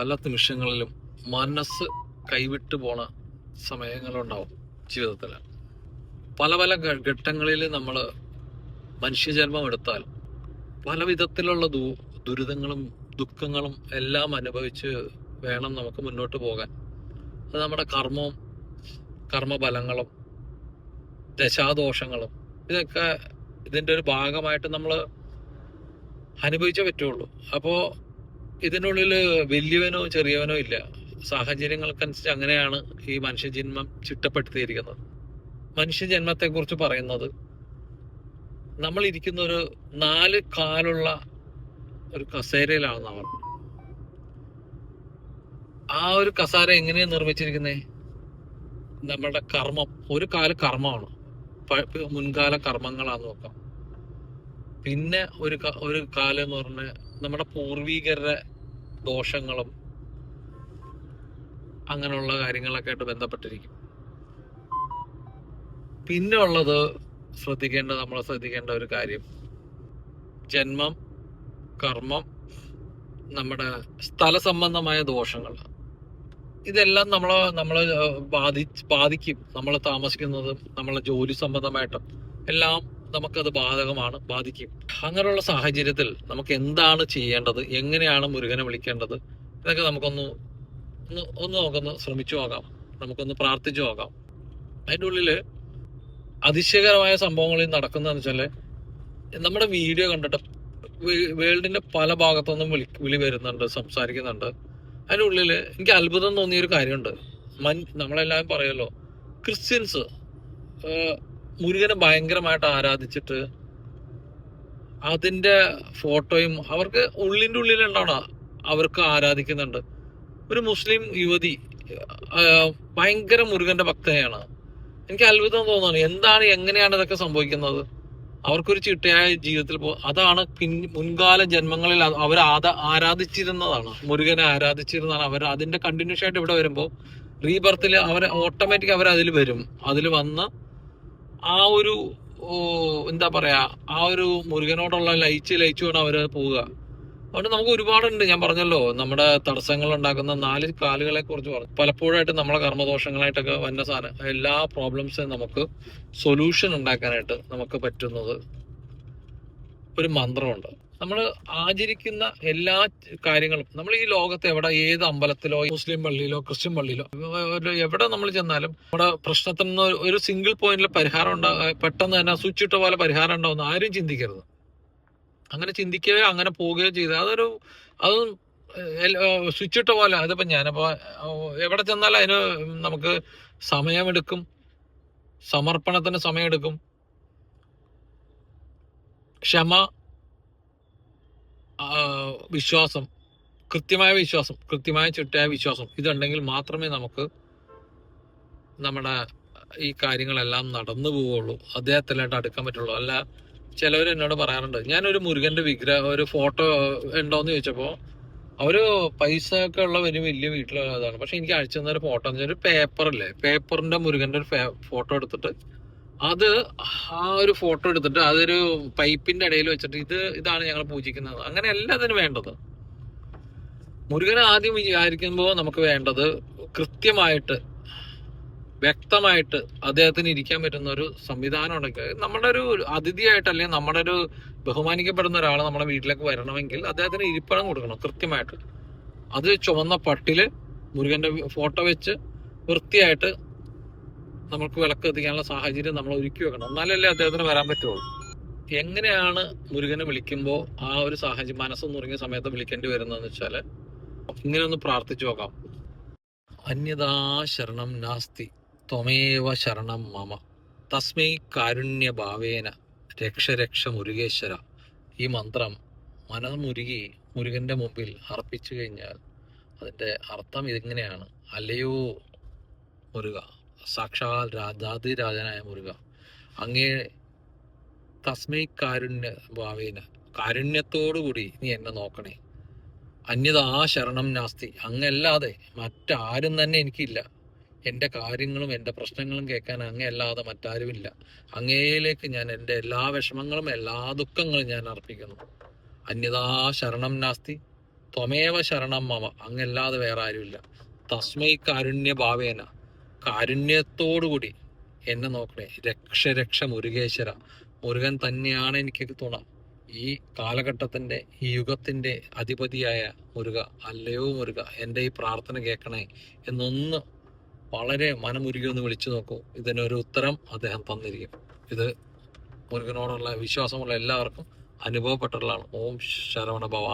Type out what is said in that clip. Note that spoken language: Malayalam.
പല നിമിഷങ്ങളിലും മനസ്സ് കൈവിട്ടു പോണ സമയങ്ങളുണ്ടാവും ജീവിതത്തിൽ. പല പല ഘട്ടങ്ങളിൽ നമ്മൾ മനുഷ്യജന്മം എടുത്താൽ പല വിധത്തിലുള്ള ദുരിതങ്ങളും ദുഃഖങ്ങളും എല്ലാം അനുഭവിച്ച് വേണം നമുക്ക് മുന്നോട്ട് പോകാൻ. അത് നമ്മുടെ കർമ്മഫലങ്ങളും ദശാദോഷങ്ങളും ഇതൊക്കെ ഇതിൻ്റെ ഒരു ഭാഗമായിട്ട് നമ്മൾ അനുഭവിച്ചേ പറ്റുള്ളൂ. അപ്പോൾ ഇതിനുള്ളിൽ വലിയവനോ ചെറിയവനോ ഇല്ല. സാഹചര്യങ്ങൾക്കനുസരിച്ച് അങ്ങനെയാണ് ഈ മനുഷ്യജന്മം ചിട്ടപ്പെടുത്തിയിരിക്കുന്നത്. മനുഷ്യജന്മത്തെക്കുറിച്ച് പറയുന്നത് നമ്മൾ ഇരിക്കുന്ന ഒരു 4 കാലുള്ള ഒരു കസേരയിലാണ് അവർ. ആ ഒരു കസേര എങ്ങനെയാണ് നിർമ്മിച്ചിരിക്കുന്നത്? നമ്മളുടെ കർമ്മം, ഒരു കാല് കർമ്മമാണ്, മുൻകാല കർമ്മങ്ങളാന്ന് നോക്കാം. പിന്നെ ഒരു കാലം എന്ന് പറഞ്ഞാൽ നമ്മുടെ പൂർവികരുടെ ദോഷങ്ങളും അങ്ങനെയുള്ള കാര്യങ്ങളൊക്കെ ആയിട്ട് ബന്ധപ്പെട്ടിരിക്കും. പിന്നെ ഉള്ളത് നമ്മൾ ശ്രദ്ധിക്കേണ്ട ഒരു കാര്യം, ജന്മം, കർമ്മം, നമ്മുടെ സ്ഥല സംബന്ധമായ ദോഷങ്ങൾ. ഇതെല്ലാം നമ്മളെ ബാധിക്കും. നമ്മൾ താമസിക്കുന്നതും നമ്മളെ ജോലി സംബന്ധമായിട്ടും എല്ലാം നമുക്കത് ബാധിക്കും. അങ്ങനെയുള്ള സാഹചര്യത്തിൽ നമുക്ക് എന്താണ് ചെയ്യേണ്ടത്, എങ്ങനെയാണ് മുരുകനെ വിളിക്കേണ്ടത്, ഇതൊക്കെ നമുക്കൊന്ന് ശ്രമിച്ചു നോക്കാം, നമുക്കൊന്ന് പ്രാർത്ഥിച്ചു നോക്കാം. അതിൻ്റെ ഉള്ളില് അതിശയകരമായ സംഭവങ്ങളിൽ നടക്കുന്നതെന്ന് വെച്ചാല്, നമ്മുടെ വീഡിയോ കണ്ടിട്ട് വേൾഡിന്റെ പല ഭാഗത്തുനിന്നും വിളി വരുന്നുണ്ട്, സംസാരിക്കുന്നുണ്ട്. അതിൻ്റെ ഉള്ളില് എനിക്ക് അത്ഭുതം തോന്നിയൊരു കാര്യമുണ്ട്. നമ്മളെല്ലാവരും പറയുമല്ലോ, ക്രിസ്ത്യൻസ് മുരുകനെ ഭയങ്കരമായിട്ട് ആരാധിച്ചിട്ട് അതിന്റെ ഫോട്ടോയും അവർക്ക് ഉള്ളിൻ്റെ ഉള്ളിലുണ്ടാവണം, അവർക്ക് ആരാധിക്കുന്നുണ്ട്. ഒരു മുസ്ലിം യുവതി ഭയങ്കര മുരുകന്റെ ഭക്തയാണ്. എനിക്ക് അത്ഭുതം തോന്നുന്നു, എങ്ങനെയാണ് ഇതൊക്കെ സംഭവിക്കുന്നത്? അവർക്കൊരു ചിട്ടയായ ജീവിതത്തിൽ അതാണ് മുൻകാല ജന്മങ്ങളിൽ അവർ ആരാധിച്ചിരുന്നതാണ്, മുരുകനെ ആരാധിച്ചിരുന്നതാണ്. അവർ അതിന്റെ കണ്ടിന്യൂഷൻ ആയിട്ട് ഇവിടെ വരുമ്പോൾ റീബർത്തിൽ ഓട്ടോമാറ്റിക് അവർ അതിൽ വരും. അതിൽ വന്ന് ആ ഒരു എന്താ പറയാ, ആ ഒരു മുരുകനോടുള്ള ലയിച്ചു വേണം അവര് പോവുക. അതുകൊണ്ട് നമുക്ക് ഒരുപാടുണ്ട്. ഞാൻ പറഞ്ഞല്ലോ, നമ്മുടെ തടസ്സങ്ങൾ ഉണ്ടാക്കുന്ന 4 കാലുകളെ കുറിച്ച് പറഞ്ഞു. പലപ്പോഴായിട്ട് നമ്മളെ കർമ്മദോഷങ്ങളായിട്ടൊക്കെ വന്ന സാധനം എല്ലാ പ്രോബ്ലംസും നമുക്ക് സൊല്യൂഷൻ ഉണ്ടാക്കാനായിട്ട് നമുക്ക് പറ്റുന്നത് ഒരു മന്ത്രമുണ്ട്. നമ്മൾ ആചരിക്കുന്ന എല്ലാ കാര്യങ്ങളും, നമ്മൾ ഈ ലോകത്ത് ഏത് അമ്പലത്തിലോ മുസ്ലിം പള്ളിയിലോ ക്രിസ്ത്യൻ പള്ളിയിലോ എവിടെ നമ്മൾ ചെന്നാലും നമ്മുടെ പ്രശ്നത്തിൽ നിന്ന് ഒരു സിംഗിൾ പോയിന്റിൽ പരിഹാരം പെട്ടെന്ന് തന്നെ സ്വിച്ച് ഇട്ട പോലെ പരിഹാരം ഉണ്ടാവുന്ന ആരും ചിന്തിക്കരുത്. അങ്ങനെ ചിന്തിക്കുകയോ അങ്ങനെ പോവുകയോ ചെയ്ത് അത് സ്വിച്ച് ഇട്ട പോലെ. അതിപ്പോ ഞാനിപ്പോ എവിടെ ചെന്നാലും അതിന് നമുക്ക് സമയമെടുക്കും, സമർപ്പണത്തിന് സമയമെടുക്കും. ക്ഷമ, വിശ്വാസം, കൃത്യമായ ചിട്ടയായ വിശ്വാസം, ഇതുണ്ടെങ്കിൽ മാത്രമേ നമുക്ക് നമ്മുടെ ഈ കാര്യങ്ങളെല്ലാം നടന്നു പോവുള്ളൂ, അദ്ദേഹത്തിലായിട്ട് അടുക്കാൻ പറ്റുള്ളൂ. അല്ല, ചിലവർ എന്നോട് പറയാറുണ്ട്, ഞാനൊരു മുരുകന്റെ ഒരു ഫോട്ടോ ഉണ്ടോന്ന് ചോദിച്ചപ്പോ അവര് പൈസ ഒക്കെ ഉള്ള വലിയ വീട്ടിലുള്ളതാണ്. പക്ഷെ എനിക്ക് അയച്ചു തന്നൊരു ഫോട്ടോ എന്ന് വെച്ചാൽ ഒരു പേപ്പറിന്റെ മുരുകന്റെ ഒരു ഫോട്ടോ എടുത്തിട്ട് ആ ഒരു ഫോട്ടോ എടുത്തിട്ട് അതൊരു പൈപ്പിന്റെ ഇടയിൽ വെച്ചിട്ട് ഇതാണ് ഞങ്ങൾ പൂജിക്കുന്നത്. അങ്ങനെയല്ല അതിന് വേണ്ടത്. മുരുകനെ ആദ്യം വിചാരിക്കുമ്പോൾ നമുക്ക് വേണ്ടത് കൃത്യമായിട്ട് വ്യക്തമായിട്ട് അദ്ദേഹത്തിന് ഇരിക്കാൻ പറ്റുന്ന ഒരു സംവിധാനം ഉണ്ടെങ്കിൽ, നമ്മുടെ ഒരു അതിഥിയായിട്ട് അല്ലെങ്കിൽ നമ്മുടെ ഒരു ബഹുമാനിക്കപ്പെടുന്ന ഒരാൾ നമ്മുടെ വീട്ടിലേക്ക് വരണമെങ്കിൽ അദ്ദേഹത്തിന് ഇരിപ്പിടം കൊടുക്കണം കൃത്യമായിട്ട്. അത് ചുവന്ന പട്ടില് മുരുകന്റെ ഫോട്ടോ വെച്ച് വൃത്തിയായിട്ട് നമുക്ക് വിളക്ക് എത്തിക്കാനുള്ള സാഹചര്യം നമ്മൾ ഒരുക്കി വെക്കണം. എന്നാലല്ലേ അദ്ദേഹത്തിന് വരാൻ പറ്റുള്ളൂ. എങ്ങനെയാണ് മുരുകനെ വിളിക്കുമ്പോൾ ആ ഒരു സാഹചര്യം മനസ്സൊന്നുറങ്ങിയ സമയത്ത് വിളിക്കേണ്ടി വരുന്നതെന്ന് വെച്ചാൽ, ഇങ്ങനെ ഒന്ന് പ്രാർത്ഥിച്ചു നോക്കാം. അന്യഥാ ശരണം നാസ്തി ത്വമേവ ശരണം മമ തസ്മൈ കാരുണ്യഭാവേന രക്ഷ മുരുകേശ്വര. ഈ മന്ത്രം മനമുരുകി മുരുകന്റെ മുമ്പിൽ അർപ്പിച്ചു കഴിഞ്ഞാൽ അതിന്റെ അർത്ഥം ഇതിങ്ങനെയാണ്: അല്ലയോ മുരുക, സാക്ഷാൽ രാജാതിരാജനായ മുരുക, അങ്ങേ തസ്മൈ കാരുണ്യ ഭാവേന, കാരുണ്യത്തോടുകൂടി നീ എന്നെ നോക്കണേ. അന്യതാ ശരണം നാസ്തി, അങ്ങല്ലാതെ മറ്റാരും തന്നെ എനിക്കില്ല. എൻ്റെ കാര്യങ്ങളും എൻ്റെ പ്രശ്നങ്ങളും കേൾക്കാൻ അങ്ങയല്ലാതെ മറ്റാരുമില്ല. അങ്ങയിലേക്ക് ഞാൻ എൻ്റെ എല്ലാ വിഷമങ്ങളും എല്ലാ ദുഃഖങ്ങളും ഞാൻ അർപ്പിക്കുന്നു. അന്യതാ ശരണം നാസ്തി ത്വമേവ ശരണം മമ, അങ്ങല്ലാതെ വേറെ ആരുമില്ല. തസ്മൈ കാരുണ്യ ഭാവേന, കാരുണ്യത്തോടുകൂടി എന്നെ നോക്കണേ. രക്ഷ രക്ഷ മുരുകേശ്വര, മുരുകൻ തന്നെയാണ് എനിക്ക് തുണ. ഈ കാലഘട്ടത്തിന്റെ, ഈ യുഗത്തിന്റെ അധിപതിയായ മുരുക, അല്ലയോ മുരുക, എൻ്റെ ഈ പ്രാർത്ഥന കേൾക്കണേ എന്നൊന്ന് വളരെ മനമുരുകി ഒന്ന് വിളിച്ചു നോക്കൂ. ഇതിനൊരു ഉത്തരം അദ്ദേഹം തന്നിരിക്കും. ഇത് മുരുകനോടുള്ള വിശ്വാസമുള്ള എല്ലാവർക്കും അനുഭവപ്പെട്ടിട്ടുള്ളതാണ്. ഓം ശരവണ ഭവായ.